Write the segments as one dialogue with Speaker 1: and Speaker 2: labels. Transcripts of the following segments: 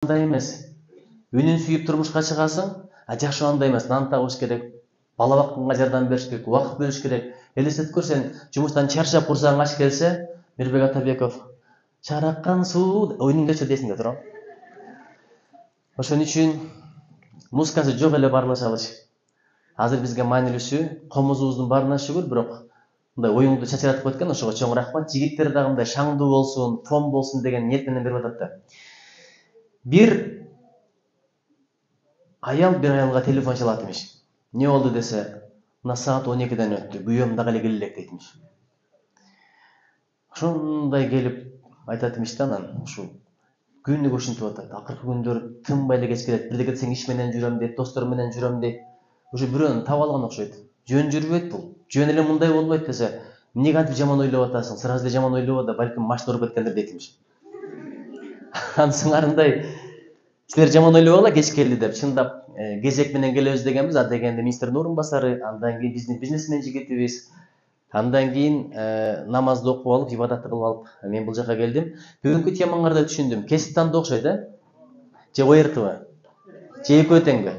Speaker 1: андай эмес. Үнүн сүйүп турмушка чыгасың, жаш андай эмес, нан табыш керек, бала бакканга жардам бериш керек, убакыт бөлүш керек. Элестетип көр, сен жумуштан чарчап курсаң аш келсе, Мирбек Атабеков чараккан суу өнүңдөчү десиң да турам. Ошон үчүн музыкасы жок эле баарлашабыз. Азыр бизге маанилүүсү комузубуздун барына шүгүр, бирок мындай оюңду чачыратып кеткен, ошого чоң рахмат. Жигиттер дагы мындай шаңдуу болсун, фон болсун деген ниет менен берип атат да. Бир аял бир аялга телефон чалат имиш. Не болду десе, мына саат 12-ден өттү, күйөөм дагы эле келе элек дейт имиш. Ошондой келип айтат имиш да, анан ушу күнүгө ушинтип атат. Акыркы күндөр тынбай эле кеч келет. Бирде кетсең иш менен жүрөм дейт, досторум менен жүрөм дейт. Ушу бирөөнү таап алган окшойт. Жөн жүрбөйт бул. Жөн эле мындай болбойт десе, эмнеге антип жаман ойлоп атасың? Сразу эле жаман ойлобо да, балким машина уруп кеткендир дейт имиш. Анын сыңарындай силер жаман ойлобогула кеч келди деп. Чындап кезек менен келебиз дегенбиз, а дегенде министрдин орун басары, андан кийин биздин бизнесмен жигитибиз, андан кийин намазды окуп алып, ибадатты кылып алып, мен бул жака келдим. Бүгүнкү темаңарды түшүндүм. Кесип тандоо окшойт, же ОРТбы? Же экөө теңби?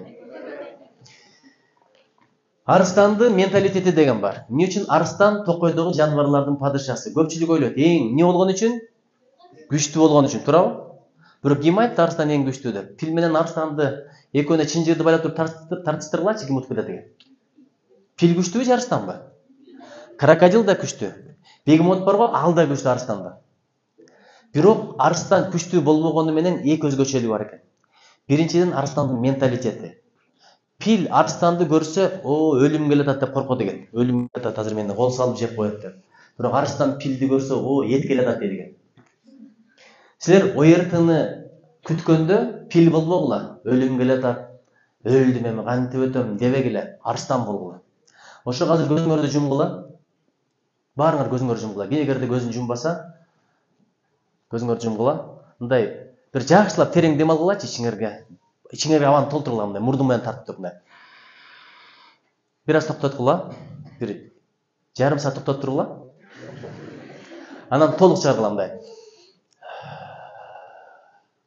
Speaker 1: Арыстанды менталитети деген бар. Эмне үчүн арыстан токойдогу жаныбарлардын падышасы? Көпчүлүк ойлойт, эмне болгон үчүн? Күчтүү болгон үчүн, туурабы? Бирок ким айтты арыстан эң күчтүү деп? Фил менен арыстанды экөөнө чынжырды байлап туруп тартыштыргылачы, ким утуп кетет экен? Фил күчтүүбү же арыстанбы? Крокодил да күчтүү. Бегемот барго, ал да күчтүү арыстандан. Бирок арыстан күчтүү болбогону менен эки өзгөчөлүгү бар экен. Биринчиден арыстандын менталитети. Фил арыстанды көрсө, өлүм келатат деп коркот экен. Өлүм келатат, азыр мени кол салып жеп коет деп. Бирок арыстан филди көрсө, эт келатат дейт экен. Силер ОРТны күткөндө фил болбогула, өлүм келатат, өлдүм эми кантип өтөм дебегиле, арыстан болгула. Ошого азыр көзүңөрдү жумгула. Баарыңар көзүңөрдү жумгула. Эгерде көзүн жумбаса, көзүңөрдү жумгула. Мындай бир жакшылап терең дем алгылачы ичиңерге. Ичиңерге абаны толтургула, мындай мурдун менен тартып туруп мындай. Бир аз токтоткула. Бир жарым саат токтотуп тургула. Анан толук чыгаргыла мындай.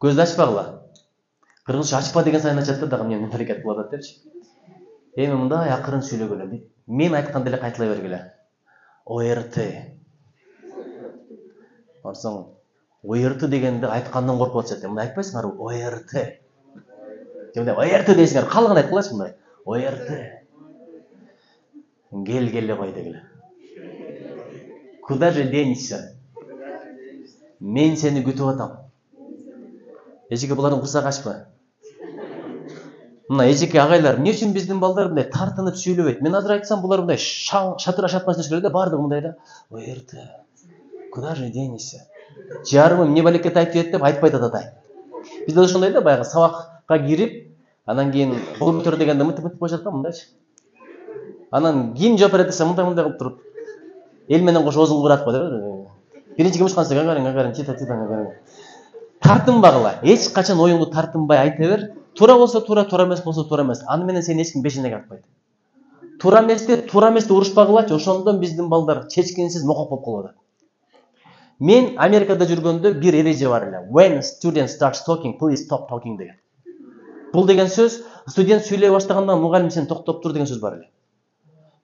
Speaker 1: Көздү ачпагыла. Кыргызча ачпа деген сайын ачат да, дагы мен аракет кылып атат депчи. Эми мындай акырын сүйлөгүлө. Мен айтканды эле кайталай бергиле. ОРТ. Барсаң, ОРТ дегенде айткандан коркуп атышат. Мындай айтпайсыңар, ОРТ. Мындай ОРТ дейсиңер, калган айткылачы мындай. ОРТ. Келгеле кой дегиле. Куда же денешься? Мен сени күтүп атам. Эжеке булардын курсагы ачпы? Мына эжеке агайлар, эмне үчүн биздин балдар мындай тартынып сүйлөбөйт? Мен азыр айтсам, булар мындай шатыра шатмасын өшкөрөт да, бардыгы мындай да. ОРТ. Куда же денешься? Жарымым эмне балекет айтып ет деп айтпайт ататай. Бизде ошондой да, баягы сабакка кирип, анан кийин кол көтөр дегенде мынтип коюшат да, мындайчы. Анан кийин жооп берет десе, мындай кылып туруп, эл менен кошо озун куратып коет. Биринчи кымышканса, гагарин, чита. Тартынбагыла. Эч качан оюңду тартынбай айта бер. Туура болсо туура, туура эмес болсо туура эмес. Аны менен сени эч ким бешенеге атпайт. Туура эмести урушпагылачы, ошондон биздин балдар чечкинсиз мокок болуп калып атат. Мен Америкада жүргөндө бир эреже бар эле. When student starts talking, please stop talking деген. Бул деген сөз, студент сүйлөй баштаганда мугалим сен токтоп тур деген сөз бар эле.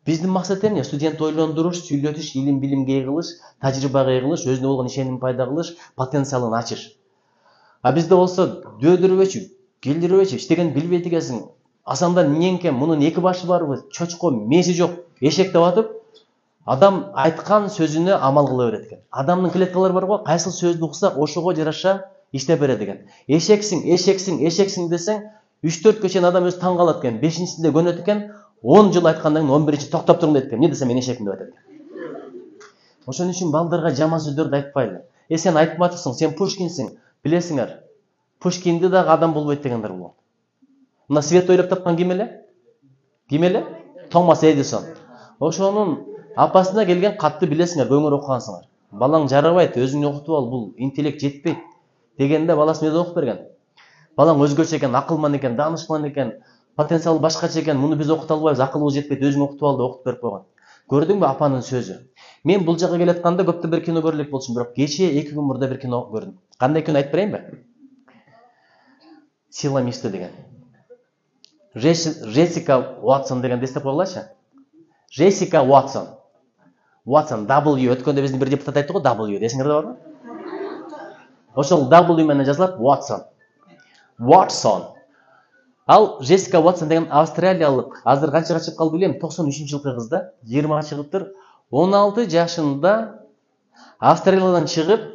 Speaker 1: Биздин максат эмне? Студент ойлондуруш, сүйлөтүш, илим билимге ыйгылыш, тажрыйбага ыйгылыш, өзүнө болгон ишеним пайда кылыш, потенциалын ачыш. А бизде болсо дөөдүрбөчү, келдирбөчү, иштеген билбейт экенсиң. Асандан эмнеңке, мунун эки башы барбы, чочко, мээси жок, эшек деп атып, адам айткан сөзүнө амал кыла берет экен. Адамдын клеткалары бар го, кайсыл сөздү уксак, ошого жараша иштеп берет экен. Эшексиң десең, 3-4 чейин адам өзү таң калат экен. 5-синде көнөт экен, 10 жыл айткандан кийин 11-чи токтоп туруң дейт экен. Эмне десем мен эшекмин деп айтат экен. Ошон үчүн балдарга жаман сөздөрдү айтпайлы. Сен айтматсың, сен Пушкинсиң. Билесиңер, Пушкинди дагы адам болбойт дегендер болот. Мына свет ойлоп тапкан ким эле? Ким эле? Томас Эдисон. Ошонун апасына келген катты билесиңер, көңүр окугансыңар. Балаң жарабайт, өзүң окутуп ал, бул интеллект жетпейт дегенде баласы эмне окуп берген? Балаң өзгөчө экен, акылман экен, даанышман экен, потенциалы башкача экен, муну биз окута албайбыз, акылыбыз жетпейт, өзүң окутуп ал деп окуп берип койгон. Көрдүңбү апанын сөзү? Мен бул жака келатканда көптөн бери кино көрө элек болчумун, бирок кечээ 2 күн мурда бир кино көрдүм. Кандай кино айтып берейинби? Сила мечты деген. Джессика Уотсон деген естіп қойғылайшы. Джессика Уотсон. Уотсон, W өткенде біздің бір депутат айтты ғой, W. Есіңізде бар ма? Ошол W менен жазылат Уотсон. Уотсон. Ал Джессика Уотсон деген австралиялық, азыр қаншаға шығып қалды білем, 93 жылғы қыз да, 20-ға шығып тұр. 16 жашында Австралиядан шығып,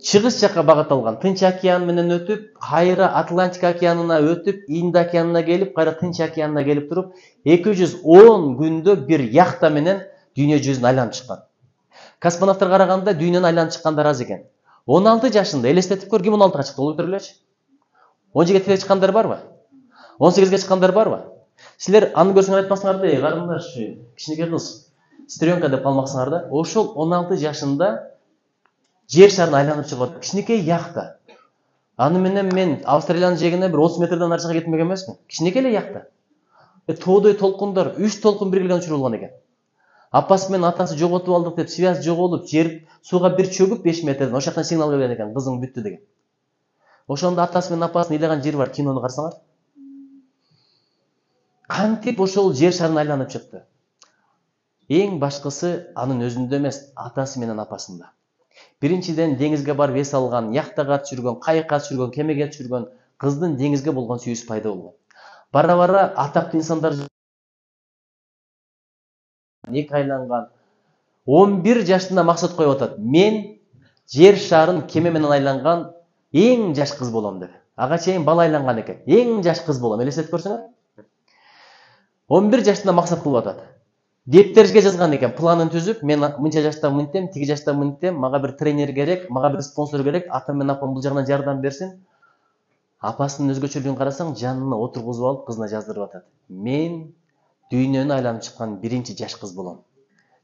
Speaker 1: шығыс жаққа бағыт алған. Тынч океан менен өтіп, қайра Атлантика океанына өтіп, Инд океанына келіп, қайра Тынч океанына келіп тұрып, 210 күндө бір яхта менен дүйнө жүзүн айланып шыққан. Космонавттар қарағанда дүйнөнү айланып шыққандар аз екен. 16 жашында елестетіп көр, ким 16-ға шықты, ол өтірілеші. 17-ге шыққандар бар ма? 18-ге шыққандар бар ма? Сілер аны көрсеңер айтпасыңар да, қарыңдар, кішінекей қыз, сестренка деп қалмақсыңар да. Ошол 16 жашында жер шарын айланып шығып, кішінекей яхта. Аны менен мен Австралияның жегіне бір 30 метрден аршыға кетмеген емеспін. Кішінекей яхта. Тоодой толқындар, 3 толқын бір келген ұшырып болған екен. Апасы мен атасы жоғалтып алдық деп, связь жоғалып, жер суға бір чөгіп 5 метрден, ошол жақтан сигнал келген екен, қызың бүтті деген. Ошондо атасы мен апасын ыйлаган жер бар, киноны карасаңар. Кантип ошол жер шарын айланып чыкты. Эң башкысы анын өзүндө эмес, атасы менен апасында. Биринчиден деңизге барып эс алган, яхтага түшүргөн, кайыкка түшүргөн, кемеге түшүргөн кыздын деңизге болгон сүйүүсү пайда болгон. Бара-бара атактуу инсандар эки айланган. 11 жашында максат коюп атат. Мен жер шарын кеме менен айланган эң жаш кыз болом деп. Ага чейин бала айланган экен. Эң жаш кыз болом. Элестетип көрсөңөр. 11 жашында максат кылып атат. Дептерге жазган экен, планын түзүп, мен мынча жашта мынтем, тиги жашта мынтем, мага бір тренер керек, мага бір спонсор керек, атам мен апам бул жагынан жардам берсин. Апасынын өзгөчөлүгүн карасаң, жанына отургузуп алып, кызына жаздырып атат. Мен дүйнөнү айланып чыккан биринчи жаш кыз болом.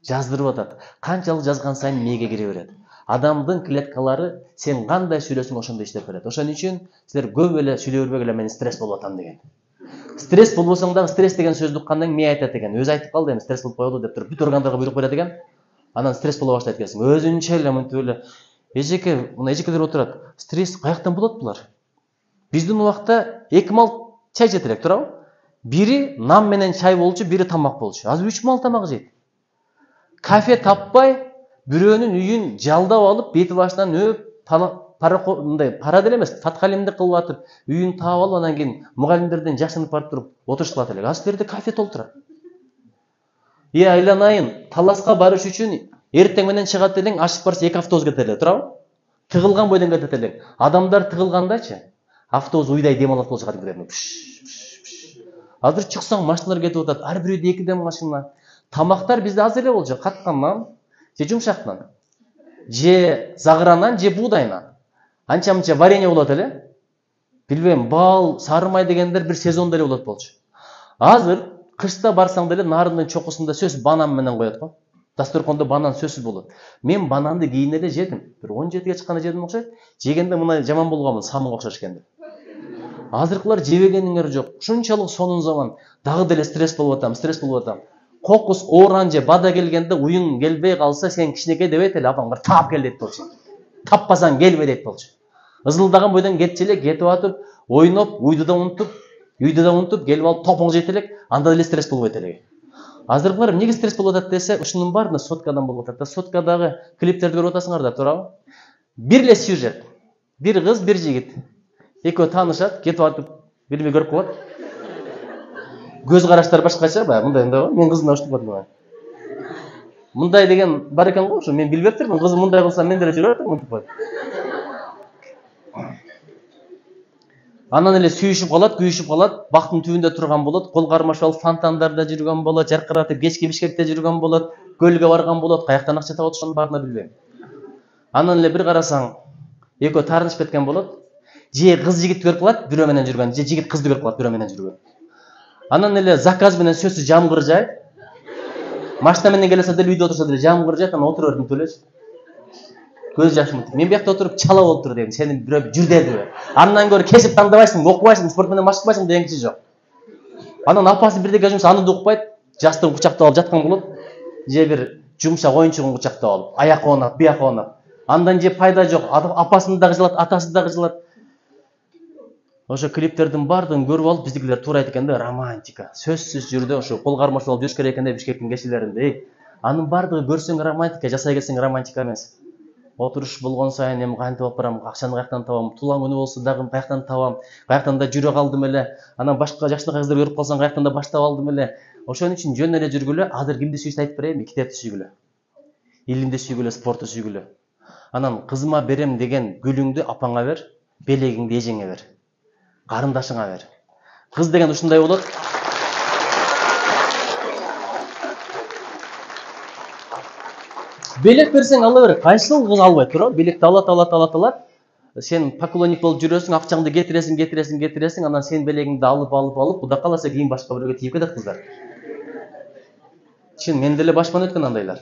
Speaker 1: Жаздырып атат. Канчалык жазган сайын мээге кире берет. Адамдын клеткалары сен кандай сүйлөсүң ошондой иштеп берет. Ошон үчүн силер көп эле сүйлөй бербегиле, мен стресс болуп атам деген. Стресс болбосоң дагы стресс деген сөздү уккандан мээ айтат экен. Өзү айтып калды, эми стресс болуп коелу деп туруп бүт органдарга буйрук берет экен. Анан стресс боло баштайт экенсиң. Өзүнчө эле мынтип эле эжеке, мына эжекелер отурат. Стресс каяктан болот булар? Биздин убакта 2 мал чай жеп элек, туурабы? Бири нам менен чай болчу, бири тамак болчу. Азыр 3 мал тамак жейт. Кафе таппай, бирөөнүн үйүн жалдап алып, бети башынан өп, пара деле эмес, таткалимди кылып атып, үйүн таап алып, анан кийин мугалимдерден жашынып барып туруп отурушуп калат элек. Азыр жерде кафе толтурат. Айланайын, таласка барыш үчүн эртең менен чыгат элең, ашып барса 2 автобус кетет эле, туурабы? Тыгылган бойдон кетет элең. Адамдар тыгылгандачы, автобус уйдай дем алат болчу кадимгидей. Азыр чыксаң машиналар кетип атат, ар бир үйдө 2 машина. Тамактар бизде аз эле болчу, каткандан, же жумшактан, же загыранан, же буудайынан. Анча-мынча варенье болот эле. Билбейм, бал, сары май дегендер бир сезонда эле болот болчу. Азыр кышта барсаң деле нарындын чокусунда сөз банан менен коет го. Дасторкондо банан сөзсүз болот. Мен бананды кийин эле жедим. Бир 17ге чыкканда жедим окшойт. Жегенде мына жаман болгонмун, самынга окшош экен. Азыркылар жебегениңер жок. Ушунчалык сонун заман. Дагы деле стресс болуп атам. Кокус, оранже, бада келгенде уюң келбей калса, сен кичинекей дебейт эле, апаң бар таап кел дейт болчу. Таппасаң келбе дейт болчу. Ызылдаган бойдон кетчи эле, кетип атып, ойноп, үйдү да унутуп, келип алып топоң жейт элек, анда деле стресс болбойт элек. Азыркылар эмнеге стресс болуп атат десе, ушунун баарына соткадан болуп атат да. Соткадагы клиптерди көрүп атасыңар да, туурабы? Бир эле сюжет. Бир кыз, бир жигит. Экөө таанышат, кетип атып, бири-бири көрүп калат. Көз караштар башкача, мындай го, мен кызымдан ушинтип атам. Мындай деген бар экен го, ошо мен билбептирмин, кызым мындай кылса мен деле жүрөт, мынтип коет. Анан эле сүйүшүп калат, бактын түбүндө турган болот, кол кармашып алып фонтандарда жүргөн болот, жаркыратып кечки Бишкекте жүргөн болот, көлгө барган болот, каяктан акча таап отурушун баарына билбейм. Анан эле бир карасаң, экөө таарынышып кеткен болот. Же кыз жигит көрүп калат, бирөө менен жүргөн, же жигит кызды көрүп калат, бирөө менен жүргөн. Анан эле заказ менен сөзсүз жамгыр жайт. Машина менен келсе деле үйдө отурса деле жамгыр жайт, анан отура бердим төлөч. Көз жашым. Мен биякта отуруп чала болуп тур дедим. Сени бирөө жүр дедиби? Андан көрө кесип тандабайсың, окубайсың, спорт менен машыкпайсың деген киши жок. Анан апасы бирдеге жумса, аны да укпайт. Жастыгын кучактап алып жаткан болот. Же бир жумшак оюнчугун кучактап алып, аяк оонап, бияк оонап. Андан же пайда жок. Апасын дагы жылат, атасы дагы жылат. Ошо клиптердин баардыгын көрүп алып, биздикилер туура айт экен да, романтика. Сөзсүз жүрдө ошо кол кармашып алып жүрүш керек экен да Бишкектин кечилеринде. Анын баардыгы көрсөң романтика, жасай келсең романтика эмес. Отуруш болгон сайын эми кантип алып барам, акчаны каяктан табам, туулган күнү болсо дагы каяктан табам, каяктан да жүрө калдым эле. Анан башка жакшынакай кыздар көрүп калсаң каяктан да баштап алдым эле. Ошон үчүн жөн эле жүргүлө, азыр кимди сүйсө айтып берейинби? Китепти сүйгүлө. Илимди сүйгүлө, спорту сүйгүлө. Анан кызыма берем деген гүлүңдү апаңа бер, белегиңди эжеңе бер. Карындашыңа бер. Кыз деген ушундай болот. Белек берсең ала бер. Кайсыл кыз албайт тура? Белекти алат. Сен поклонник болуп жүрөсүң, акчаңды кетиресиң, анан сен белегиңди алып, Кудай кааласа кийин башка бирөөгө тийип кетет кыздар. Чын, мен деле башыман өткөн андайлар.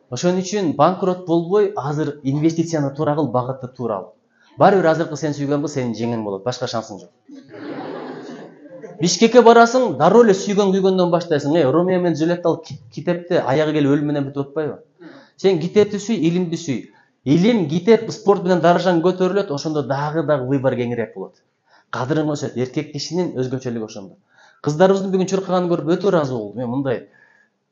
Speaker 1: Ошон үчүн банкрот болбой, азыр инвестицияны туура кыл, багытты туура ал. Баары бир азыркы сен сүйгөн кыз сенин жеңиң болот, башка шансың жок. Бишкекке барасың, дароо эле сүйгөн күйгөндөн баштайсың. Ромео менен Джульетта китепте аягы келип өлүм менен бүтүп атпайбы? Сен китепти сүй, илимди сүй. Илим, китеп, спорт менен даражаң көтөрүлөт, ошондо дагы выбор кеңирээк болот. Кадырың өсөт, эркек кишинин өзгөчөлүгү ошондо. Кыздарыбыздын бүгүн чуркаганын көрүп өтө ыраазы болдум. Мен мындай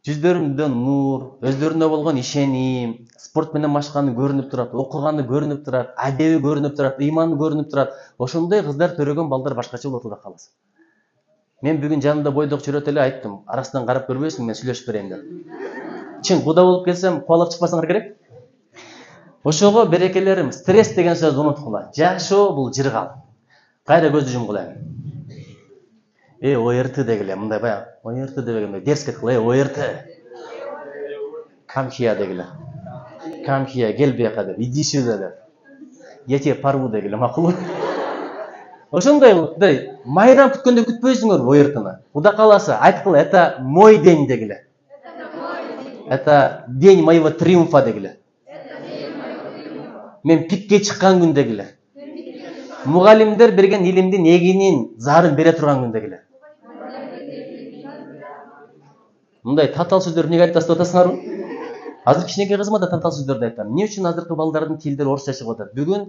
Speaker 1: жүздөрүндө нур, өздөрүнө болгон ишеним, спорт менен машканы көрүнүп турат, окуганы көрүнүп турат, адеби көрүнүп турат, ыйманы көрүнүп турат. Ошондой кыздар төрөгөн балдар башкача болот, Кудай кааласа. Мен бүгүн жанымда бойдок жүрөт эле айттым, арасынан карап көрбөйсүң, мен сүйлөшүп берейин деп. Чын, куда болуп келсем, кубалап чыкпасаңар керек. Ошого берекелерим, стресс деген сөздү унуткула. Жашоо бул жыргал. Кайра көздү жумгула. ОРТ дегиле, мындай баягы ОРТ дебегенде дерскет кыла, ОРТ. Come here дегиле. Come here, кел бияка деп, иди сюда деп. Я тебе порву дегиле, макулбу? Ошондой, майрам күткөндө күтпөйсүңөр ОРТны. Кудай кааласа, айткыла, это мой день дегиле. Это день моего триумфа дегиле. Мен пикке чыккан күн дегиле. Мугалимдер берген илимдин эгинин зарын бере турган күн дегиле. Мындай татал сөздөрдү эмнеге айтып тастап атасыңарбы? Азыр кичинекей кызыма да татал сөздөрдү айтам. Эмне үчүн азыркы балдардын тилдери орусча чыгып атат? Бүгүн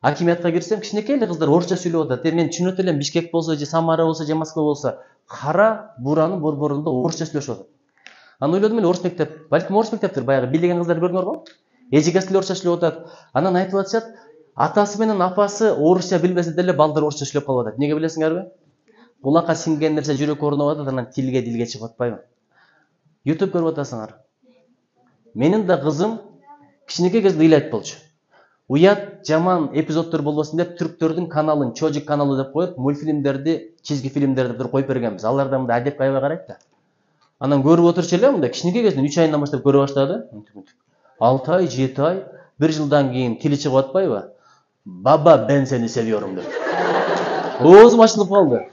Speaker 1: акимиятка кирсем, кичинекей эле кыздар орусча сүйлөп атат. Мен түшүнөт элем, Бишкек болсо, же Самара болсо, же Москва болсо, кара буранын борборунда орусча сүйлөшүп атат. Анан ойлодум эле, орус мектеп, балким орус мектептир, баягы билеген кыздар көрдүңөр го? Эжекеси деле орусча сүйлөп атат. Анан айтып атышат, атасы менен апасы орусча билбесе деле балдар орусча сүйлөп калып атат. Эмнеге билесиңерби? Кулакка сиңген нерсе жүрөккө орноп атат, анан дилге чыгып атпайбы? YouTube көрүп атасыңар. Менин да кызым кичинекей кезде ыйлайт болчу. Уят жаман эпизоддор болбосун деп түрктөрдүн каналын, Чожик каналы деп коюп, мультфильмдерди, чизги фильмдерди бир коюп бергенбиз. Аларда мындай адеп кайбай карайт да. Анан көрүп отурчу эле, мындай кичинекей кезинен 3 айынан баштап көрө баштады. 6 ай, 7 ай, 1 жылдан кийин тили чыгып атпайбы? Баба, ben seni seviyorum деп. Оозум ачылып калды.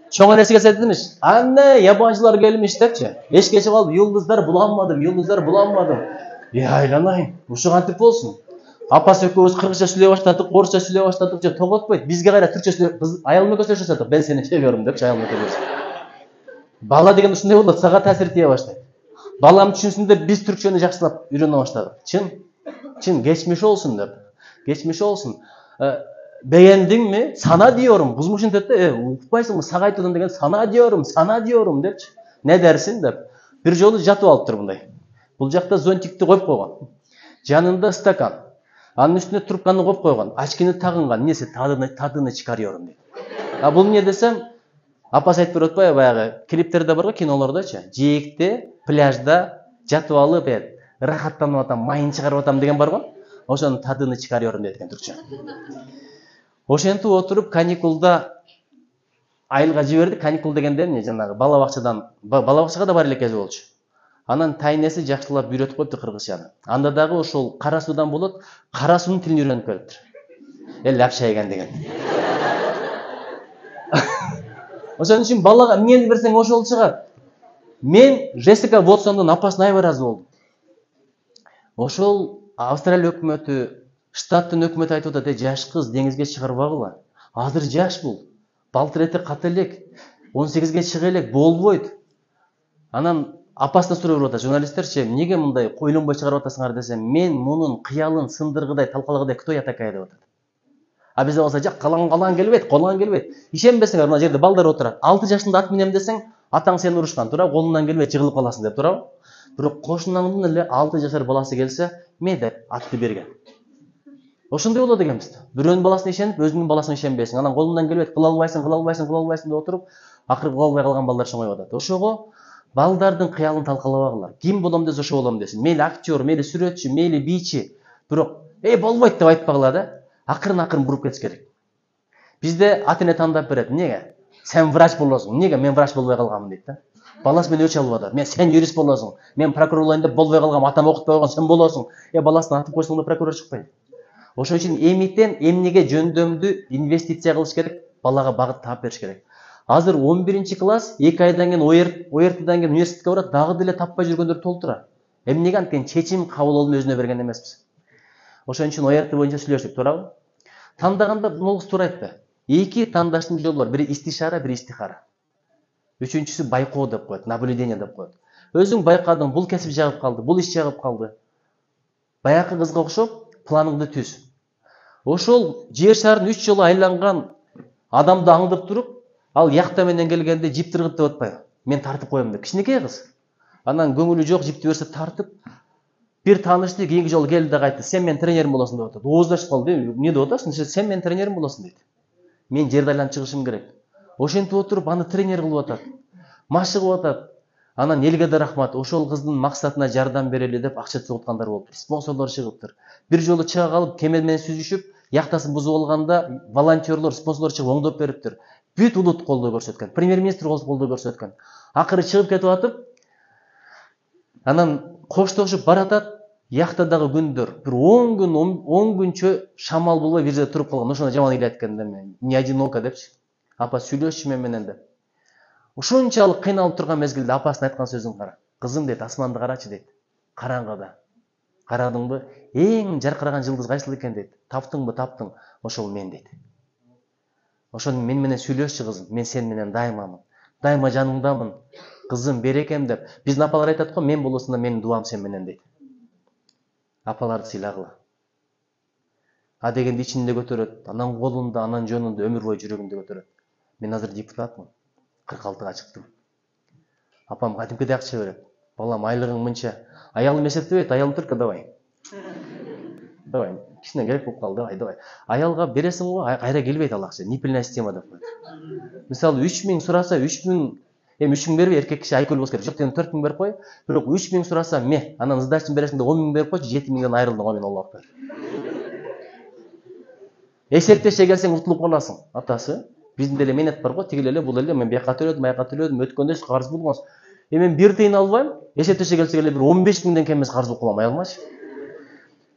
Speaker 1: Чоң энесиге сездимиш. Анне ябанчылар келмиш депчи. Эшикке чыгып алып, юлдуздар буланмадым. Айланайын. Ушу кантип болсун? Апасы экөөбүз кыргызча сүйлөй баштадык, орусча сүйлөй баштадык, же тоготпойт. Бизге кайра түркчө сүйлөп, кыз аялым экөөбүз сүйлөшөт. Ben seni seviyorum депчи аялым экөөбүз. Бала деген ушундай болот, сага таасир тие баштайт. Балам түшүнсүн деп биз түркчөнү жакшылап үйрөнө баштадык. Чын, geçmiş olsun деп. Geçmiş olsun. Beğendin mi? Sana diyorum. Buzmuşun dedi. Unutmayısın mı? Sagaytıdan degen sana diyorum депчи. Ne dersin деп. Bir жолу жатып алыптыр мындай. Бул жакта зонтикти коюп койгон. Жанында стакан. Анын үстүнө трубканы коюп койгон. Очкини тагынган. Несе тадыны чикарıyorum дейт. А бул эмне десем, апасы айтып берип атпайбы баягы клиптерде барго, кинолордочу. Жээкте, пляжда жатып алып, рахаттанып атам, майын чыгарып атам деген бар го. Ошонун тадыны чикарıyorum дейт экен түркчө. Ошентип отуруп каникулда айылга жибердик. Каникул дегенде эмне жанагы бала бакчага да бар эле кези болчу. Анан тайнеси жакшылап үйрөтүп коюпту кыргызчаны. Анда дагы ошол кара суудан болот, кара суунун тилин үйрөнүп келиптир. Лапша еген деген. Ошон үчүн балага эмнени берсең ошол чыгат. Мен Джессика Вотсондун апасына аябай ыраазы болдум. Ошол Австралия өкмөтү, штаттын өкмөтү айтып атат, жаш кыз деңизге чыгарбагыла. Азыр жаш бул. Балтыр эти ката элек. 18ге чыга элек, болбойт. Анан апасына сурап атат, журналисттерчи, эмнеге мындай ойлонбой чыгарып атасыңар десем, мен мунун кыялын сындыргыдай, талкалагыдай кто я такая деп атат. А бізде болса жақ қалан келбейді. Ишенбесеңер мына жерде балдар отырады. 6 жашында ат минем десең, атаң сені ұрышқан, тура, қолынан келбейді, жығылып қаласың деп, тура. Бирок кошунаңдын эле 6 жашар баласы келсе, мейли атты берген. Ошондой болот экенбиз. Бирөөнүн баласына ишенип, өзүнүн баласына ишенбейсиң. Анан колундан келбейт, кыла албайсың деп отуруп, акыры кыла албай калган балдар чоңоюп атат. Ошого балдардын кыялын талкалабагыла. Ким болом десе ошо болом десин. Мейли актер, мейли сүрөтчү, мейли бийчи. Бирок, болбойт деп айтпагыла да. Акырын буруп кетиш керек. Бизде ата-эне тандап берет. Эмнеге? Сен врач болосуң. Эмнеге мен врач болбой калганмын дейт да. Баласы мени өч алып атат. Мен сен юрист болосуң. Мен прокурор болайын деп болбой калгам, атам окутпай койгон, сен болосуң. Баласын атып койсоң да прокурор чыкпайт. Ошон үчүн эмитен эмнеге жөндөмдүү инвестиция кылыш керек, балага багыт таап бериш керек. Азыр 11-класс 2 айдан кийин ОРТдан кийин университетке барат, дагы деле таппай жүргөндөр толтура. Эмнеге анткени чечим кабыл алуу өзүнө берген эмеспиз. Ошон үчүн ОРТ боюнча сүйлөштүк, туурабы? Тандаганда могус туура айтты. 2 тандаштын жолу бар, бири истишара, бири истихара. Үчүнчүсү байкоо деп коет, наблюдение деп коет. Өзүң байкадың, бул кесип жагып калды, бул иш жагып калды. Баякы кызга окшоп планыңды түз. Ошол жер шарын 3 жолу айланган адамды аңдып туруп, ал якта менен келгенде жип тыргыт деп атпайбы? Мен тартып коем деп. Кичинекей кыз. Анан көңүлү жок, жипти берсе тартып, бир таанышты кийинки жолу келди да айтты. Сен мен тренерим болосуң деп атат. Ооздашып калды. Эмне деп атасың? Сен мен тренерим болосуң дейт. Мен жерди айланып чыгышым керек. Ошентип отуруп аны тренер кылып атат. Машыгып атат. Анан элге да рахмат. Ошол кыздын максатына жардам берели деп акча чогулткандар болуптур. Спонсорлор чыгыптыр. Бир жолу чыга калып, кеме менен сүзүшүп, яктасын бузуп алганда волонтерлор, спонсорлор чыгып оңдоп бериптир. Бүт улут колдоо көрсөткөн. Премьер-министр колдоо көрсөткөн. Акыры чыгып кетип атып, анан коштошуп баратат. Яктадагы күндөр бир 10 күнчө шамал болбой бир жерде туруп калган. Ошондо жаман эле айткан да мен. Не одиноко депчи. Апа сүйлөшчү менен деп. Ошончалык кыйналып турган мезгилде апасына айткан сөзүн кара. Кызым дейт, асманды карачы дейт. Караңгыда. Карадыңбы? Эң жаркыраган жылдыз кайсыл экен дейт. Таптыңбы? Таптың. Ошол мен дейт. Ошону мен менен сүйлөшчү кызым. Мен сен менен дайымамын. Дайыма жаныңдамын. Кызым берекем деп. Биздин апалар айтат го, мен болосун да менин дуам сен менен дейт. Апаларды сыйлагыла. А дегенде ичинде көтөрөт, анан колунда, анан жөнүндө өмүр бою жүрөгүндө көтөрөт. Мен азыр депутатмын. 46-га чыктым. Апам кадимкидей акча берет. Балам, айлыгың мынча. Аялым эсептебейт, аялым только давай. Давай. Кичине керек болуп калды, давай. Аялга бересиң го, кайра келбейт ал акча. Непильная система деп коет. Мисалы 3000 сураса, 3000 3000 бербей, эркек киши айкөл болсо керек. Жок дегенде 4000 берип кой. Бирок 3000 сураса, анан сдачын бересиң да 10.000 берип койчу, 7000ден айрылдың го мен Аллах бар. Эсептеше келсең утулуп каласың. Атасы, биздин деле менет бар го, тигил эле, бул эле, мен бияка төлөдүм, аяка төлөдүм, өткөндө карыз болгонсуз. Мен 1 тыйын албайм, эсептеше келсе эле бир 15.000ден кем эмес карыз болуп калам, аялмачы.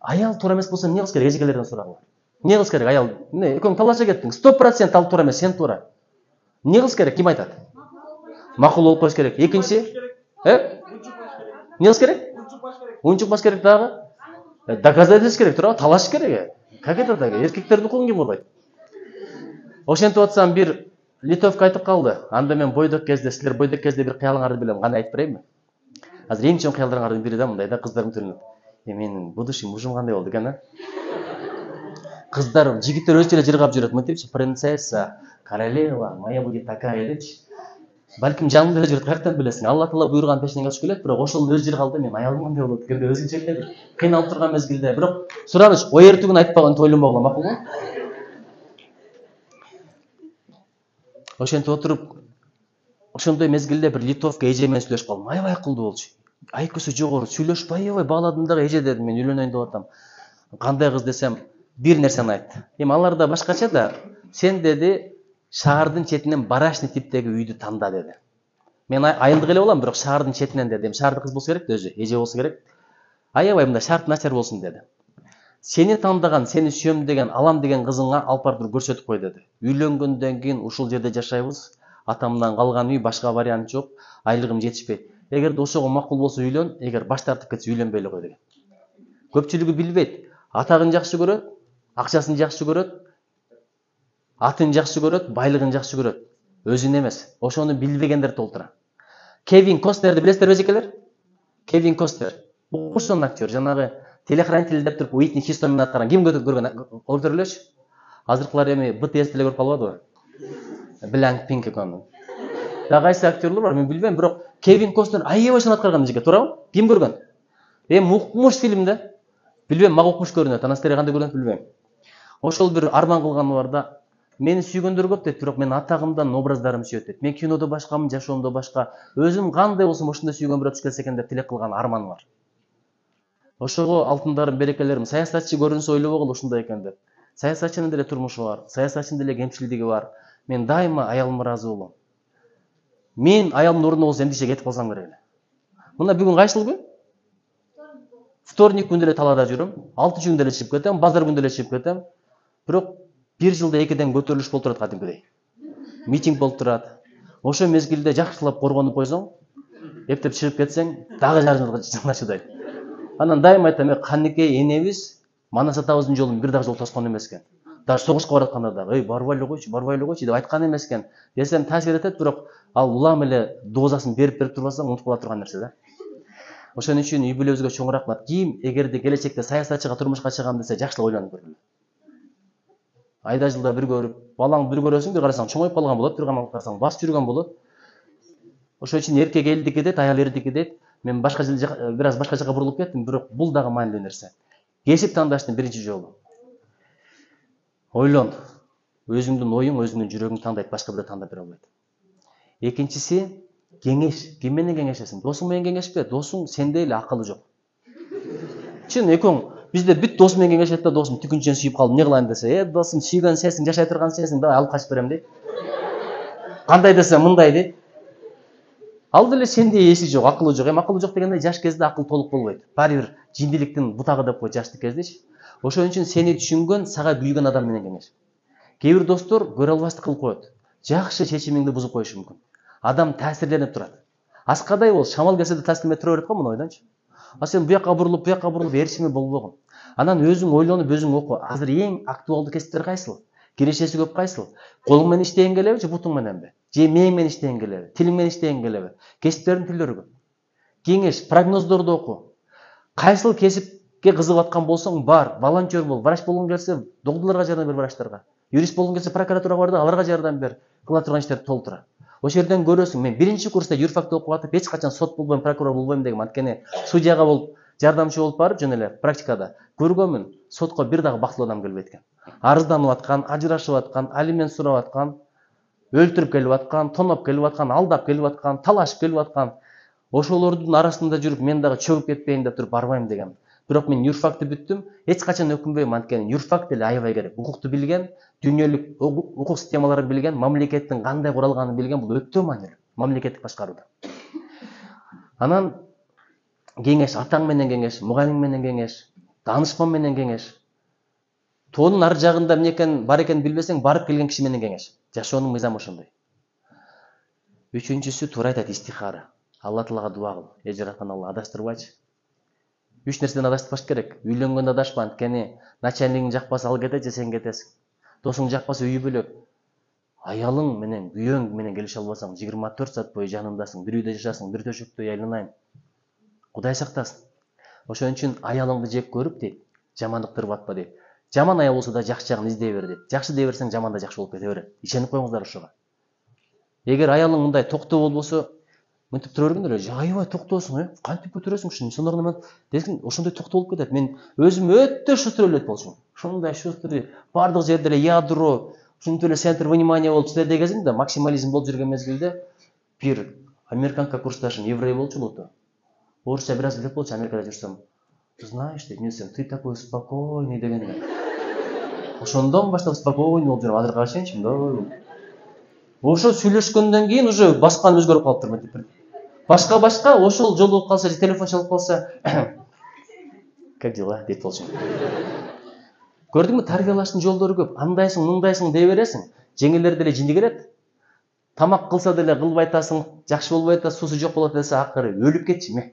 Speaker 1: Аял туура эмес болсо эмне кылыш керек? Эжекелерден сурагыла. Эмне кылыш керек? Аял, экөөң талаша кеттиң, 100% ал туура эмес, сен туура. Эмне кылыш керек? Ким айтат? Макул болуп коюш керек. Экинчи, эмне кылыш керек? Унчук баш керек дагы. Доказать этиш керек, туура, талаш керек. Как это так? Эркектердин укугун ким коргойт? Ошентип атсам бир литовка айтып калды. Анда мен бойдок кезде, силер бойдок кезде бир кыялыңарды билем, кандай айтып берейинби? Азыр эң чоң кыялдарыңардын бири да мындай да, кыздардын түрүнүн. Менин будущий мужум кандай болду экен, а? Кыздар, жигиттер өзү эле жыргап жүрөт, мынтипчи, принцесса, королева, моя будет такая депчи. Балким жанымда жүрөт, каяктан билесиң? Алла Таала буйруган пешинен качып келет, бирок ошол өзү жыргалды, мен аялым кандай болот дегенде өзүнчө эле бир кыйналып турган мезгилде, бирок сураныч, ОРТүгүн айтпаган ойлонбогула, макулбу? Ошентип отуруп, ошондой мезгилде бир литовка эже менен сүйлөшүп калдым. Аябай акылдуу болчу. IQ-су жогору, сүйлөшүп аябай бааладым дагы, эже дедим, мен үйлөнөйүн деп атам. Кандай кыз десем, бир нерсени айтты. Алар да башкача да, сен деди, шаардын четинен барашный типтеги үйдү танда деди. Мен айылдык эле болом, бирок шаардын четинен деди. Шаардык кыз болсо керек да өзү, эже болсо керек. Аябай мындай шарт начар болсун деди. Сени тандаган, сени сүйөм деген, алам деген кызыңа алып барып туруп көрсөтүп кой деди. Үйлөнгөндөн кийин ушул жерде жашайбыз. Атамдан калган үй, башка вариант жок. Айлыгым жетишпейт. Эгерде ошого макул болсо үйлөн, эгер баш тартып кетсе үйлөнбөй эле кой деген. Көпчүлүгү билбейт. Атагын жакшы көрөт, акчасын жакшы көрөт, атын жакшы көрөт, байлыгын жакшы көрөт. Өзүн эмес. Ошону билбегендер толтура. Кевин Костнерди билесиздерби эжекелер? Кевин Костнер. Ошон актер, жанагы телохранитель деп туруп Уитни Хьюстон менен аткарган. Ким көргөн? Көрдүрүлөчү. Азыркылар эми БТС деле көрүп калбадыбы? Blank Pink экенин. Да кайсы актерлор бар, мен билбейм, бирок Кевин Костнер аябай сонат калган эжеке, туурабы? Ким көргөн? Эми укмуш фильмде. Билбейм, мага укмуш көрүнөт, анастарга кандай көрүнөт билбейм. Ошол бир арман кылганы бар да. Мени сүйгөндөр көп дейт, бирок мен атагымдан образдарым сүйөт дейт. Мен кинодо башкамын, жашоомдо башка. Өзүм кандай болсом ошондой сүйгөн бирөө туш келсе экен деп тилек кылган арманы бар. Ошого алтындарым, берекелерим, саясатчы көрүнсө ойлобогул ушундай экен деп. Саясатчынын деле турмушу бар, саясатчынын деле кемчилдиги бар. Мен дайыма аялыма ыраазы болом. Мен аялымдын ордуна болсо эмдише кетип калсам керек эле. Мына бүгүн кайсыл күн? Вторник күндө эле талаада жүрөм, 6 күндө эле чыгып кетем, базар күндө эле чыгып кетем. Бирок бир жылда экиден көтөрүлүш болуп турат кадимкидей. Митинг болуп турат. Ошо мезгилде жакшылап коргонуп койсоң, эптеп чыгып кетсең, дагы жарымына чыдайт. Анан дайыма айтам, каныкей энебиз Манас атабыздын жолун бир дагы жол тоскон эмес экен. Даже согушка баратканда дагы, барбай эле койчу деп айткан эмес экен. Десем таасир этет, бирок ал улам эле дозасын берип турбасаң, унутуп кала турган нерсе да. Ошон үчүн үй бүлөбүзгө чоң рахмат. Ким эгерде келечекте саясатчыга турмушка чыгам десе, жакшылап ойлонуп көргүлө. Айда жылда бир көрүп, балаң бир көрөсүң, бир карасаң чоңоюп калган болот, бир карасаң басып жүргөн болот. Ошон үчүн эркек элдики дейт, аял эрдики дейт. Мен башка жылы бир аз башка жака бурулуп кеттим, бирок бул дагы маанилүү нерсе. Кесип таңдаштын биринчи жолу. Ойлон. Өзүңдүн оюң, өзүңдүн жүрөгүң тандайт, башка бирөө тандап бере албайт. Экинчиси, кеңеш. Ким менен кеңешесиң? Досуң менен кеңешпе. Досуң сенде эле акылы жок. Чын, экөөң бизде бүт дос менен кеңешет да, досум түкүнчөн сүйүп калдым, не кылайын десе, досум сүйгөн сенсиң, жашай турган сенсиң, давай алып качып берем дейт. Кандай десе мындай дейт. Ал деле сенде эси жок, акылы жок. Акылы жок дегенде жаш кезде акыл толук болбойт. Баары бир жиндиликтин бутагы деп кой жаштык кездечи. Ошон үчүн сени түшүнгөн, сага күйгөн адам менен кеңеш. Кээ бир достор көрө албастык кылып коет. Жакшы чечимиңди бузуп коюшу мүмкүн. Адам таасирленип турат. Аскадай бол, шамал келсе да таасирленип тура берет го, муну ойдончу. А сен буяка бурулуп эрчиме болбогун. Анан өзүң ойлонуп, өзүң оку. Азыр эң актуалдуу кесиптер кайсыл? Кирешеси көп кайсыл? Колуң менен иштеген келеби же бутуң мененби? Же мээң менен иштеген келеби? Тилиң менен иштеген келеби? Кесиптердин тилдери көп. Кеңеш, прогноздорду оку. Кайсыл кесипке кызыгып аткан болсоң бар, волонтер бол, врач болгоң келсе, доктурларга жардам бер, врачтарга. Юрист болгоң келсе, прокуратурага бар да, аларга жардам бер. Кыла турган иштер толтура. Ошол жерден көрөсүң, мен биринчи курста юрфакты окуп атып, эч качан сот болбойм, прокурор болбойм дегем. Анткени судьяга болуп, жардамчы болуп барып, жөн эле практикада көргөнмүн, сотко бир дагы бактылуу адам келбейт экен. Арызданып аткан, ажырашып аткан, алимент сурап аткан, өлтүрүп келип аткан, тоноп келип аткан, алдап келип аткан, талашып келип аткан. Ошолордун арасында жүрүп, мен дагы чөгүп кетпейин деп туруп барбайм дегем. Бирок мен юрфакты бүттүм, эч качан өкүнбөйм, анткени юрфак деле аябай керек. Укукту билген, дүйнөлүк укук системаларын билген, мамлекеттин кандай куралганын билген, бул өтө маанилүү. Мамлекеттик башкарууда. Анан кеңеш, атаң менен кеңеш, мугалим менен кеңеш, таанышман менен кеңеш. Тоонун ар жагында эмне экен, бар экенин билбесең, барып келген киши менен кеңеш. Жашоонун мыйзамы ошондой. Үчүнчүсү туура айтат, истихара. Алла Таалага дуа кыл. Жараткан Алла адаштырбайчы. 3 нерседен адаштырбаш керек. Үйлөнгөндө адашпа, анткени начальнигиң жакпаса ал кетет же сен кетесиң. Досуң жакпаса үйү бөлөк. Аялың менен, күйөөң менен келише албасаң, 24 саат бою жанымдасың, бир үйдө жашасың, бир төшөктө айланайын. Кудай сактасын. Ошон үчүн аялыңды жек көрүп дейт, жамандыктырып атпа дейт. Жаман аял болсо да жакшы жагын издей бер дейт. Жакшы дей берсең, жаман да жакшы болуп кете берет. Ишенип коюңуздар ошого. Эгер аялың мындай токтоо болбосо, мынтип тура бергендер, аябай токтоосуң, кантип көтөрөсүң ушуну? Сонорун мен десин, ошондой токтоо болуп кетет. Мен өзүм өтө шустр эле болчумун. Ошондой шустр, бардык жерде эле ядро, ушинтип эле центр внимания болуп иштеди кезимде, максимализм болуп жүргөн мезгилде бир американка курсташым еврей болчу луту. Орусча бир аз билет болчу, Америкада жүрсөм. Знаешь, дейт, мен ты такой спокойный дегенде. Ошондон баштап спокойный болуп жүрөм, азыркыга чейинчи мындай. Ошо сүйлөшкөндөн кийин уже баскан өзгөрүп калыптыр мынтип. Башка ошол жолугуп калса, телефон чалып калса, как дела дейт болчу. Көрдүңбү, тарбиялаштын жолдору көп. Андайсың, мындайсың дей бересиң, жеңелер деле жинди келет. Тамак кылса деле кылбай атасың, жакшы болбой атат, суусу жок болот десе, акыры өлүп кетчи.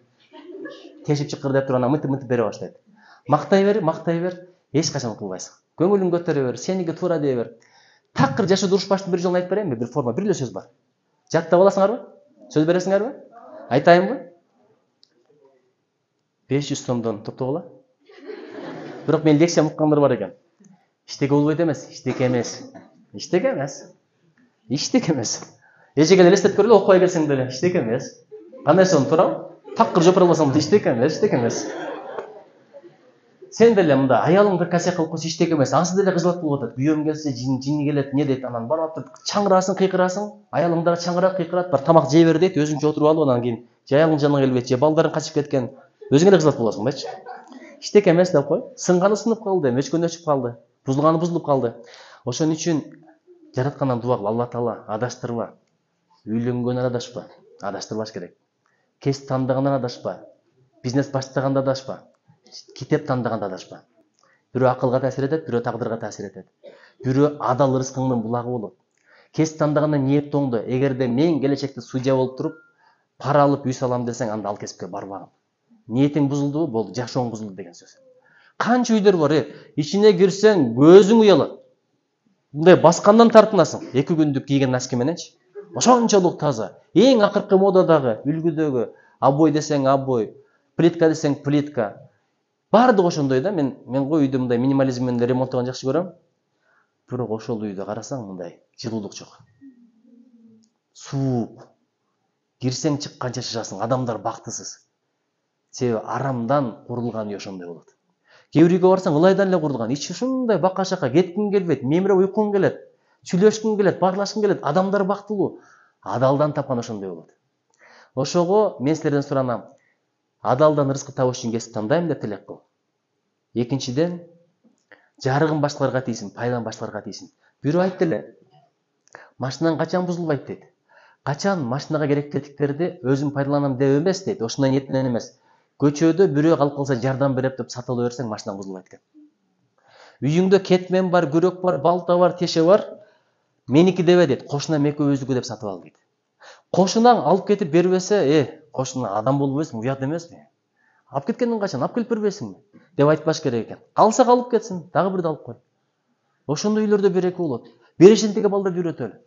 Speaker 1: Тешип чыкыр деп туруп анан мынтип бере баштайт. Мактай бер, эч качан кылбайсың. Көңүлүң көтөрө бер, сеники туура дей бер. Такыр жашоодо урушпаштын бир жолун айтып берейинби? Бир форма, бир эле сөз бар. Жаттап аласыңарбы? Сөз бересиңерби? Айтайынбы? 500 сомдон топтогула. Бирок мен лекция уккандар бар экен. Иштеке болбойт эмес, иштеке эмес. Иштеке эмес. Иштеке эмес. Эжеге элестетип көрөлү, окубай келсең деле иштеке эмес. Кандай сен турам? Такыр жопура болсаң иштеке эмес. Сен деле мында аялың бир касе кылып койсо иштеке эмес. Ансы деле кыжылат болуп атат. Күйөөм келсе, жини келет, не дейт, анан барып атып чаңырасың, кыйкырасың. Аялың дагы чаңырап кыйкырат, бір тамак жей бер дейт, өзүңчө отуруп алып, анан кийин же аялың жаныңа келбейт, же балдарың качып кеткен. Өзүңө эле кыжылат болосуң байчы. Иштеке эмес деп кой. Сынганы сынып калды, өчкөнү өчүп калды, бузулганы бузулуп калды. Ошон үчүн жараткандан дуа кыл, Алла Таала адаштырба. Үйлөнгөнүн адашпа, адаштырбаш керек. Кесип тандагандан адашпа, бизнес баштаганда адашпа, китеп тандаганда адашпа. Бирөө акылга таасир этет, бирөө тагдырга таасир этет. Бирөө адал рызкыңдын булагы болот. Кесип тандаганда ниеттоңду, эгерде мен келечекте судья болуп туруп, пара алып үй салам десең, анда ал кесипке барбагын. Ниетиң бузулдубу? Болду, жашооң бузулду деген сөз. Канча үйлөр бар, ичине кирсең көзүң уялат. Мындай баскандан тартынасың, 2 күндүк кийген носки мененчи. Ошончолук таза. Эң акыркы модадагы, үлгүдөгү обой десең обой, плитка десең плитка. Бардыгы ошондой да. Мен го үйдү мындай минимализм менен ремонттогонду жакшы көрөм. Бирок ошол үйдө карасаң мындай жылуулук жок. Суук. Кирсең чыкканча шашасың, адамдар бактысыз. Себеби арамдан курулган үй ошондой болот. Кээ бир үйгө барсаң ылайдан эле курулган, ичи ушундай бака-шака, кеткиң келбейт, мемире уйкуң келет, сүйлөшкүң келет, баарлашкың келет, адамдар бактылуу. Адалдан тапкан ошондой болот. Ошого мен силерден суранам. Адалдан рызкы табыш үчүн кесип тандайм деп тилек кыл. Экинчиден, жарыгын башкаларга тийсин, пайдан башкаларга тийсин. Бирөө айтты эле, машинаң качан бузулбайт дейт. Качан машинага керектүү тетиктерди өзүм пайдаланам деп эмес дейт. Ошондой ниет менен эмес. Көчөдө бирөө калып калса жардам берип деп сатып алып берсең, машинаң бузулбайт экен. Үйүңдө кетмен бар, күрөк бар, балта бар, теше бар. Меники дебе дейт, кошунам экөөбүздүкү деп сатып ал дейт. Кошунаң алып кетип бербесе, кошуна адам болуп эмесми, уят эмесми? Алып кеткенден качан, алып келип бербесиңби? Деп айтпаш керек экен. Калса калып кетсин, дагы бирди алып кой. Ошондой үйлөрдө береке болот. Берешинтиги балдарды үйрөтөлү.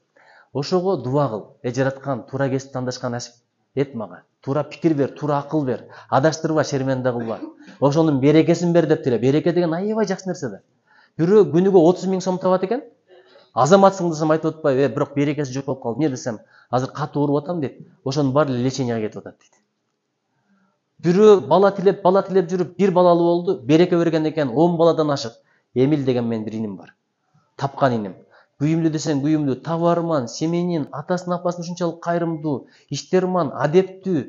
Speaker 1: Ошого дуа кыл. Жараткан, туура кесип тандашка насип эт мага. Туура пикир бер, туура акыл бер. Адаштырба, шерменде кылба. Ошонун берекесин бер деп тиле. Береке деген аябай жакшы нерсе да. Бирөө күнүгө 30 000 сом табат экен. Азаматсың десем айтып атпайбы, бирок берекеси жок болуп калды. Эмне десем, азыр катуу ооруп атам дейт. Ошонун баары леченияга кетип атат дейт. Бирөө бала тилеп жүрүп, бир балалуу болду, береке берген экен, 10 баладан ашык. Эмил деген мен бир иним бар. Тапкан иним. Күйүмлүү десең күйүмлүү, табарман, семенин, атасын апасын ушунчалык кайрымдуу, иштерман, адептүү.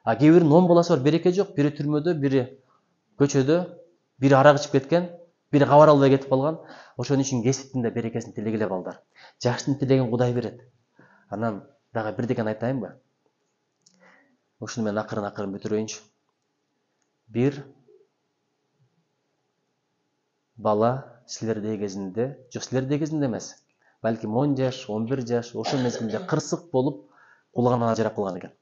Speaker 1: А кээ биринин 10 баласы бар, береке жок, бири түрмөдө, бири көчөдө, бири арак ичип кеткен, бири кабар албай кетип калган. Ошон үчүн кесиптин да берекесин тилегиле балдар. Жакшыны тилеген Кудай берет. Анан дагы бирдекен айтайынбы? Ушуну мен акырын бүтүрөйүнчү. Бир бала силердеги кезинде, жок силердеги кезинде эмес, балким 10 жаш, 11 жаш, ошол мезгилде кырсык болуп, кулагынан ажырап калган экен.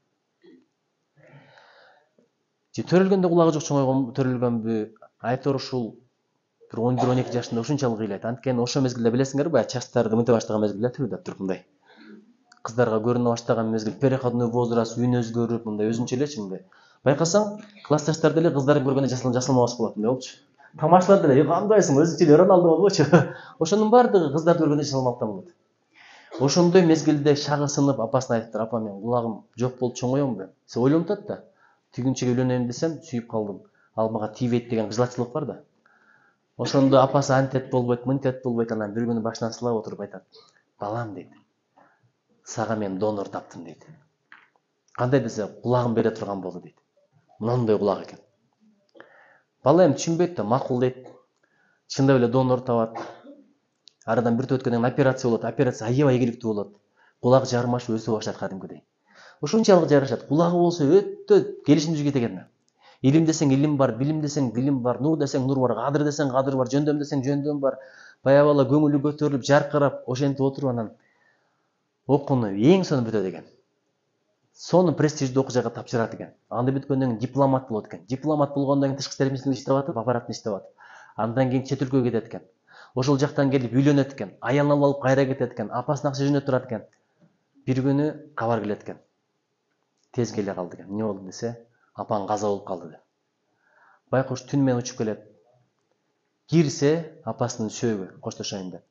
Speaker 1: Же төрөлгөндө кулагы жок чоңойгон төрөлгөнбү? Айтор ушул бир 11-12 жашында ушунчалык ыйлайт. Анткени ошол мезгилде билесиңерби, баягы чачтарды мынтип баштаган мезгилде деп туруп мындай. Кыздарга көрүнө баштаган мезгил, переходной возраст, үн өзгөрүп, мындай өзүнчө элечи мындай. Байкасаң, классташтар деле кыздарды көргөндө жасалмабас болот, мындай болчу. Тамашалар деле, кандайсың, өзүнчө эле Роналду болбочу. Ошонун бардыгы кыздарды көргөндө жасалмактан болот. Ошондой мезгилде шагы сынып, апасына айтыптыр, апа мен кулагым жок болуп чоңоёмбу? Се ойлонуп атат да. Тигинчеге үйлөнөм десем, сүйүп калдым. Ал мага тийбейт деген кыжылатчылык бар да. Ошондо апасы антет болбойт, мынтет болбойт, анан бир күнү башынан сылап отуруп айтат. Балам дейт. Сага мен донор таптым дейт. Кандай десе, кулагын бере турган болду дейт. Мындай кулак экен. Бала эми түшүнбөйт да, макул дейт. Чындап эле донор табат. Арадан бир өткөндөн кийин операция болот. Операция аябай ийгиликтүү болот. Кулак жармаш өсө баштайт кадимкидей. Ушунчалык жарашат. Кулагы болсо өтө келишимдүү жигит экен. Илим десең илим бар, билим десең билим бар, нур десең нур бар, кадыр десең кадыр бар, жөндөм десең жөндөм бар. Баягы бала көңүлү көтөрүлүп, жаркырап, ошентип отуруп анан окууну эң сонун бүтөт экен. Сону престиждүү окуу жайга тапшырат экен. Анда бүткөндөн кийин дипломат болот экен. Дипломат болгондон кийин тышкы иштер министрлигинде иштеп атып, аппараттын иштеп атып. Андан кийин чет өлкөгө кетет экен. Ошол жактан келип үйлөнөт экен. Аялын алып кайра кетет экен. Апасына акча жөнөтүп турат экен. Бир күнү кабар келет экен. Тез келе калды экен. Эмне болду десе, апаң каза болуп калды деп. Байкуш түн менен учуп келет. кирсе апасынын сөөгү коштошоюн деп.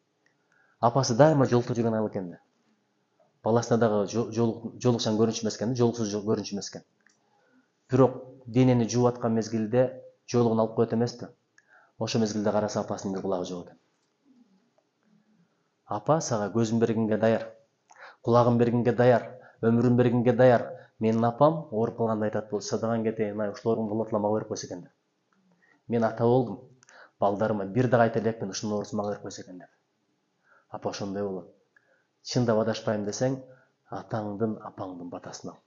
Speaker 1: Апасы дайыма жолукта жүргөн айыл экен да. Баласына дагы жолукчан көрүнчү эмес экен, жолуксуз көрүнчү эмес экен. Бирок денени жууп аткан мезгилде жолугун алып коет эмеспи? Ошо мезгилде караса апасынын бир кулагы жок экен. Апа сага көзүн бергенге даяр, кулагын бергенге даяр, өмүрүн бергенге даяр. Менин апам ооруп калганда айтат болчу, садаган кетейин, ушулордун кылып мага берип койсо экен деп. Мен ата болдум. Балдарыма бир да кайта элекпин, ушунун оорусун мага берип койсо экен деп. Апа ошондой болот. Чындап адашпайм десең, атаңдын, апаңдын батасын ал.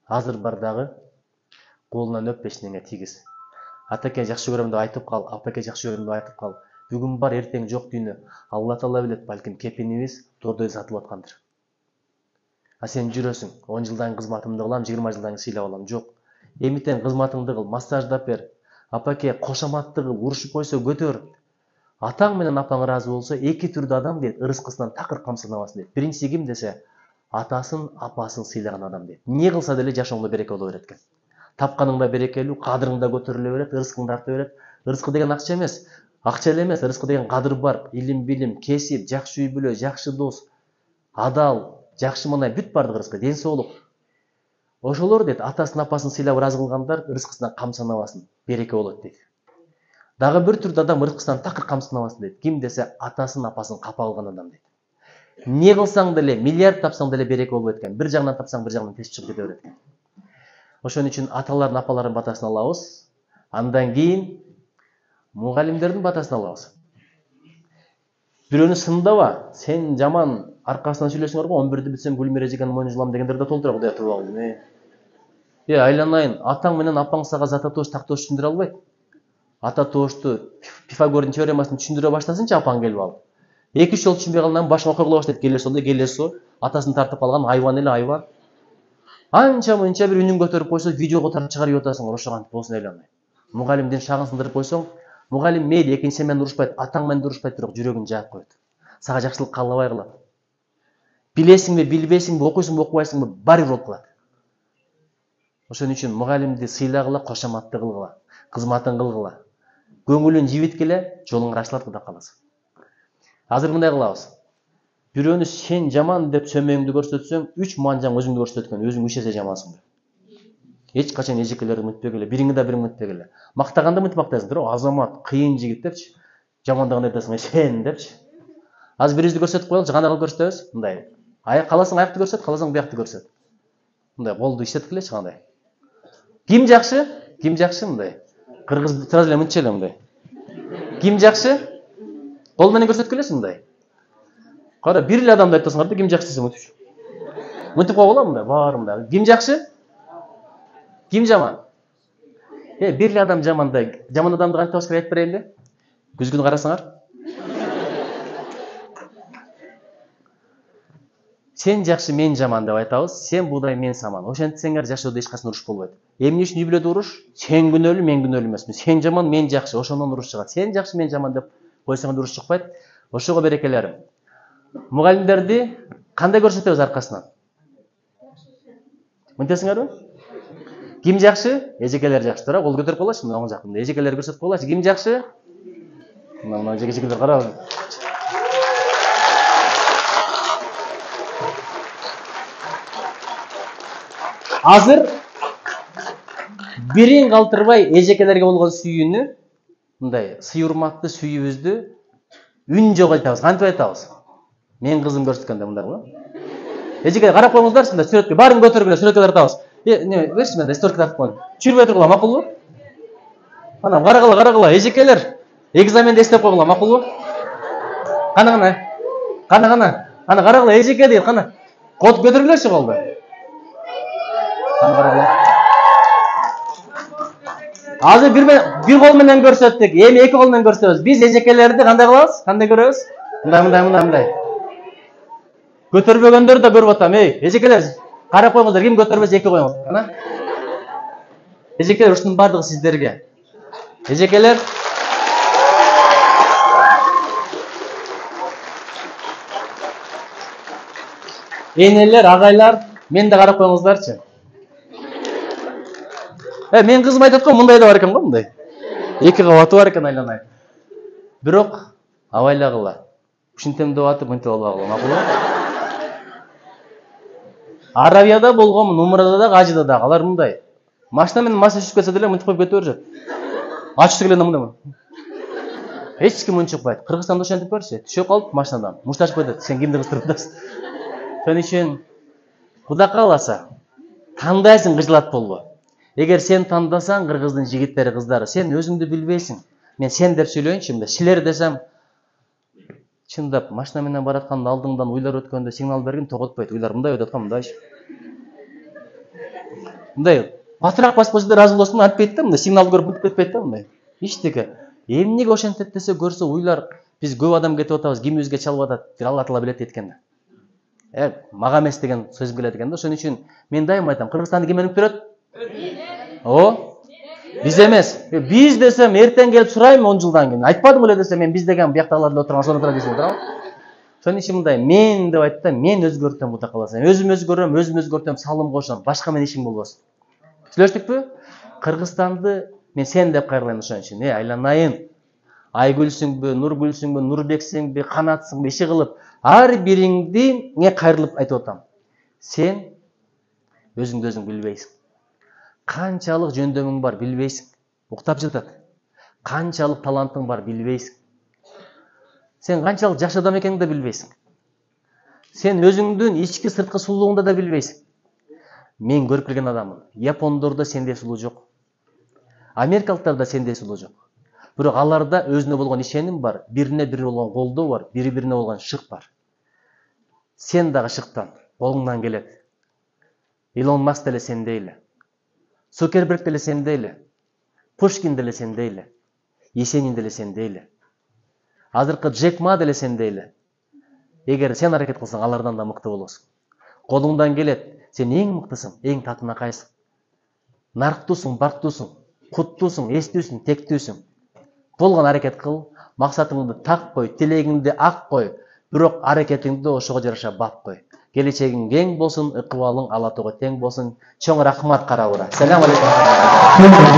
Speaker 1: Азыр бар дагы колунан өп бешиңе тийгиз. Атаке жакшы көрөм деп айтып кал, апаке жакшы көрөм деп айтып кал. Бүгүн бар, эртең жок дүйнө. Алла таала билет, балким кепинибиз тордой сатылып аткандыр. А сен жүрөсүң, 10 жылдан кызматымды кылам, 20 жылдан сыйлап алам. Жок. Эмитен кызматыңды кыл, массаждап бер. Апаке кошаматты кыл, урушуп койсо көтөр. Атаң менен апаң ыраазы болсо, эки түрдүү адам дейт, ырыскысынан такыр камсынабасын дейт. Биринчиси ким десе, атасын, апасын сыйлаган адам дейт. Не кылса деле жашооңдо береке боло берет экен. Тапканыңда берекелүү, кадырыңда көтөрүлө берет, ырыскыңды арта берет. Ырыскы деген акча эмес. Акча эле эмес, ырыскы деген кадыр бар, илим, билим, кесип, жакшы үй бүлө, жакшы дос, адал, жакшы мындай бүт бардык ырыскы, ден соолук. Ошолор дейт, атасын, апасын сыйлап ыраазы кылгандар ырыскысынан камсанабасын, береке болот дейт. Дагы бир түрдүү адам ырыскысынан такыр камсанабасын дейт. Ким десе, атасын, апасын капа алган адам дейт. Не кылсаң деле, миллиард тапсаң деле береке болбойт экен. Бир жагынан тапсаң, бир жагынан тесип чыгып кете берет экен. Ошон үчүн аталардын, апалардын батасын алабыз. Андан кийин мугалимдердин батасын алабыз. Бирөөнү сындаба, сен жаман аркасынан сүйлөсөңөр го, 11-ди битсем Гүлмира эжекенин мойнун жылам дегендер да толтура Кудай туруп алдым. Айланайын, атаң менен апаң сага зататош, тактош түшүндүрө албайт. Ата тошту, Пифагордун теоремасын түшүндүрө баштасынчы апаң келип алып. 2-3 жол түшүнбөй калгандан башын окуй кыла баштайт, келесо, атасын тартып алган айван эле айван. Анча мынча бир үнүн көтөрүп койсо, видеого тартып чыгарып атасың, ошо кантип болсун айланай. Мугалимдин шагын сындырып койсоң, мугалим мейли экинчи менен урушпайт, атаң менен урушпайт, бирок жүрөгүн жаап коет. Сага жакшылык каалабай кылат. Билесиңби, билбейсиңби, окуйсуңбу, окубайсыңбы, баары бир болуп калат. Ошон үчүн мугалимди сыйлагыла, кошаматты кылгыла, кызматын кылгыла. Көңүлүн жибиткиле, жолуң ачылат Кудай кааласа. Азыр мындай кылабыз. Бирөөнү сен жаман деп сөмөңдү көрсөтсөң, 3 манжаң өзүңдү көрсөткөн, өзүң 3 эсе жамансың деп. Эч качан эжекелерди мынтпегиле, бириңи да бириң мынтпегиле. Мактаганда мынтип мактайсың, азамат, кыйын жигит депчи. Жамандыгын айтасың, сен депчи. Азыр бирибизди көрсөтүп коелучу, кандай кылып көрсөтөбүз? Мындай. Каласаң аякты көрсөт, каласаң буякты көрсөт. Мындай колду иштеткилечи кандай. Ким жакшы? Ким жакшы мындай? Кыргыз тура эле мынча эле мындай. Ким жакшы? Кол менен көрсөткүлөсү мындай. Кара, бир эле адамды айтасыңар да, ким жакшы десе мынтип. Мынтип койгула мындай, баары мындай. Ким жакшы? Ким жаман? Бир эле адам жамандай. Жаман адамды кантип табыш керек айтып берейинби? Күзгүнү карасаңар. Сен жакшы, мен жаман деп айтабыз. Сен будай, мен саман. Ошентсеңер жашоодо эч качан уруш болбойт. Эмне үчүн үй бүлөдө уруш? Сен күнөөлүү, мен күнөөлүү эмесмин. Сен жаман, мен жакшы. Ошондон уруш чыгат. Сен жакшы, мен жаман деп койсоң уруш чыкпайт. Ошого берекелерим. Мугалимдерди кандай көрсөтөбүз аркасынан? Мынтесиңерби? Ким жакшы? Эжекелер жакшы. Тура, кол көтөрүп коелачы, оң жактан. Эжекелер көрсөтүп коелачы. Ким жакшы? Мына эжекелер кара. Азыр бирин калтырбай эжекелерге болгон сүйүүнү, мындай сый урматты сүйүүбүздү үн жок айтабыз. Кантип айтабыз? Мен кызым көрсөткөндө мындай го. Эжекелер карап коюңуздарчы, мындай сүрөткө баарын көтөргүлө, сүрөткө тартабыз. Не, берчи мындай сүрөткө тартып коюң. Чүрбөй тургула, макулбу? Анан карагыла, эжекелер. Экзаменди эстеп койгула, макулбу? Кана. Ана карагыла, эжеке дейт, кана. Код көтөргүлөчү колду. Азыр бир кол менен көрсөттүк, эми 2 кол менен көрсөтөбүз. Биз эжекелерди кандай кылабыз? Кандай көрөбүз? Мындай. Көтөрбөгөндөр да көрүп атам. Эжекелер, карап коюңуздар, ким көтөрбөсө 2 коюңуз. Кана? Эжекелер, ушунун бардыгы сиздерге. Эжекелер. Энелер, агайлар, мен да карап коюңуздарчы. Мен кызым айтат го, мындай да бар экен го, мындай. 2 кабаты бар экен айланай. Бирок абайлагыла. Ушинтем деп атып мынтип албагыла, макулбу? Аравияда болгонмун, Умрада да, Ажыда да. Алар мындай. Машина менен мас түшүп кетсе деле мынтип коюп кете беришет. Ачып келгенде мындай. Эч ким унчукпайт. Кыргызстанда ошентип көрсө, түшүп калып машинадан. Мушташып кетет. Сен кимди кыстырып атасың? Ошон үчүн Кудай кааласа, тандайсың кыжылат болбо. Эгер сен тандасаң, кыргыздын жигиттери, кыздары, сен өзүңдү билбейсиң. Мен сен деп сүйлөйүнчү, мындай силер десем, чындап машина менен баратканда алдыңдан уйлар өткөндө сигнал бергин, тоготпойт. Уйлар мындай өтөт аткан, мындайчы. Мындай батыраак басып койсо да ыраазы болосуң, антпейт да, мындай сигнал көрүп мынтип кетпейт да, мындай. Эчтеке. Эмнеге ошентет десе көрсө, уйлар биз көп адам кетип атабыз, кимибизге чалып атат, бир Алла Таала билет эткенде. Мага эмес деген сөз келет экен да. Ошон үчүн мен дайым айтам, Кыргызстанды ким өнүктүрөт? Биз эмес. Биз десем эртең келип сурайм 10 жылдан кийин. Айтпадым эле десем мен биз деген бияктагылар эле отурган, сонун традиция турабы? Ошон үчүн мындай мен деп айтты, мен өзгөртөм Кудай кааласа. Өзүм өзгөртөм, салым кошом, башка менен ишим болбосун. Сүйлөштүкпү? Кыргызстанды мен сен деп кайрылайм ошон үчүн. Айланайын. Айгүлсүңбү, Нургүлсүңбү, Нурбексиңби, Канатсыңбы, иши кылып, ар бириңди кайрылып айтып атам. Сен өзүңдү өзүң билбейсиң. Канчалык жөндөмүң бар билбейсиң. Уктап жатат. Канчалык талантың бар билбейсиң. Сен канчалык жакшы адам экениңди да билбейсиң. Сен өзүңдүн ички сырткы сулуулугуңду да билбейсиң. Мен көрүп келген адаммын. Япондордо сендей сулуу жок. Америкалыктарда сендей сулуу жок. Бирок аларда өзүнө болгон ишеним бар, бирине бири болгон колдоо бар, бири-бирине болгон шык бар. Сен дагы шыктан, колуңдан келет. Илон Маск деле сендей эле. Цукерберг деле сендей эле. Пушкин деле сендей эле. Есенин деле сендей эле. Азыркы Джек Ма деле сендей эле. Эгер сен аракет кылсаң, алардан да мыкты болосуң. Колуңдан келет. Сен эң мыктысың, эң татынакайсың. Нарктуусуң, барктуусуң, куттуусуң, эстүүсүң, тектүүсүң. Болгон аракет кыл, максатыңды так кой, тилегиңди ак кой, бирок аракетиңди ошого жараша бап кой. Келечегиң кең болсун, ыкыбалың ала тоого тең болсун. Чоң рахмат карабыра. Салам алейкум.